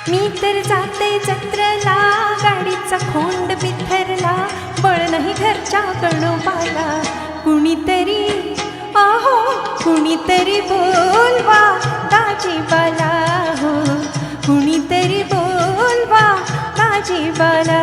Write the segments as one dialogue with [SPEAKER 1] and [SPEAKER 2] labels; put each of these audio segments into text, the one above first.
[SPEAKER 1] मी तर जाते जत्रेला, गाडीचा खोंड बिथरला, बळ नाही घरच्या गणोबाला. कुणीतरी आहो कुणीतरी बोलवा दाजीबाला, हो कुणीतरी बोलवा दाजीबाला.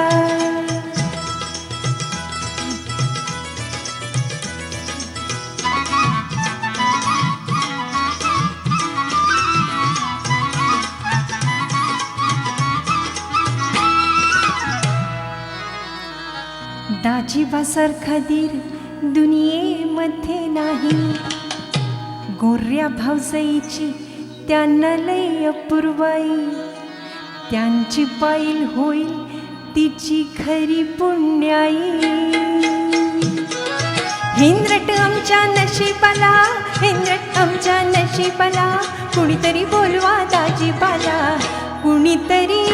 [SPEAKER 1] दाजीबासारखा धीर दुनियेमध्ये नाही. गोर्या भावजाईची त्यांना लय अपूर्वाई, त्यांची पाईल होईल तिची खरी पुण्याई. हिंद्रट आमच्या नशिबाला, हिंद्रट आमच्या नशिबाला, कुणीतरी बोलवा दाजीबाला. कुणीतरी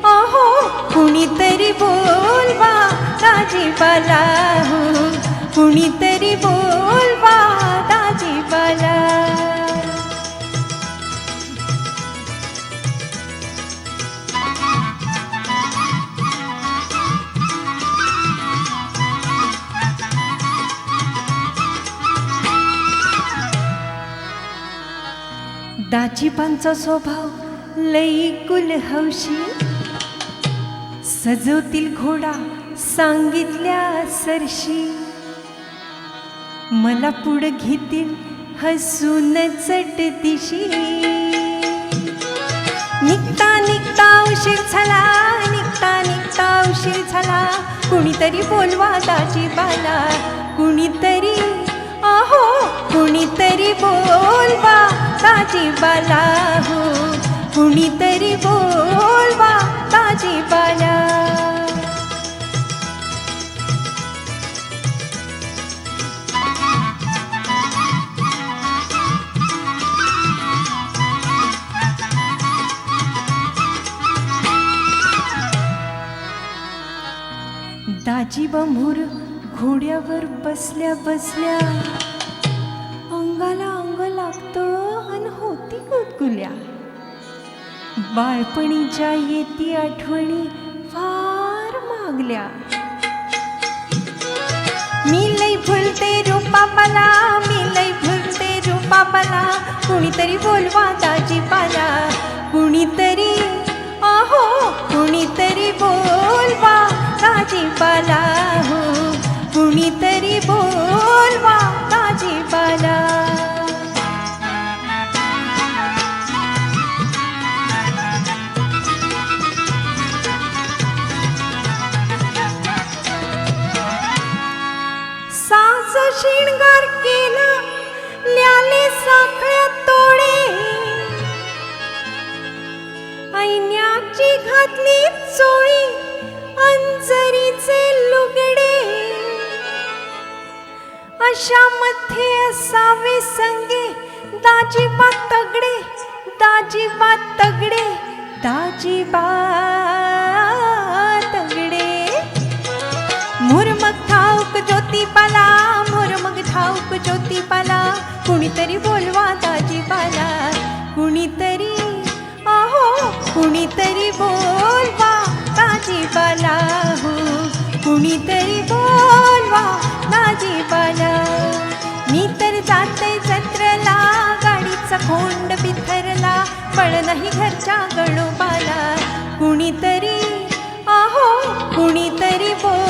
[SPEAKER 1] आहो कुणीतरी बोलवा दाजीबाला, हो कुणीतरी बोलवा दाजीबाला. दाजीबांचा स्वभाव लई कुलहौशी, सजवतील घोडा सांगितल्या सरशी. मला पुढं घेतील हसून चटदिशी. निघता निघता उशीर झाला, निघता निघता उशीर झाला, कुणीतरी बोलवा दाजीबाला. कुणीतरी आहो कुणीतरी बोलवा दाजीबाला, हो कुणीतरी बोलवा दाजीबाला. दाजीबा मोर घोड्यावर बसल्या बसल्या, अंगाला अंग लागतो अन होती गुदगुल्या. बाळपणीच्या येती आठवणी फार मागल्या. मी लई भुलते रूपाबाला, मी लई भुलते रूपाबाला, कुणीतरी बोलवा दाजीबाला. कुणीतरी आहो कुणीतरी बोलवा दाजीबाला, हो कुणीतरी बोलवा दाजीबाला. साज शिणगार केला, ल्याले साखळ्या तोडे, ऐन्याची घातली चोळी, अंजरीचे लुगडे. अशा मध्ये असावे संगे दाजीबा तगडे, दाजीबा तगडे, दाजीबा तगडे. मुरमग ठाऊक ज्योतिबाला, मुरमग ठाऊक ज्योतिबाला, कुणीतरी बोलवा दाजीबाला. कुणीतरी आहो कुणीतरी बोलवा दाजीबाला, हो कुणीतरी बोलवा दाजीबाला. मी तर जाते जत्रेला, गाडीचा खोंड बिथरला, बळ नाही घरच्या गणोबाला. कुणीतरी आहो कुणीतरी बोल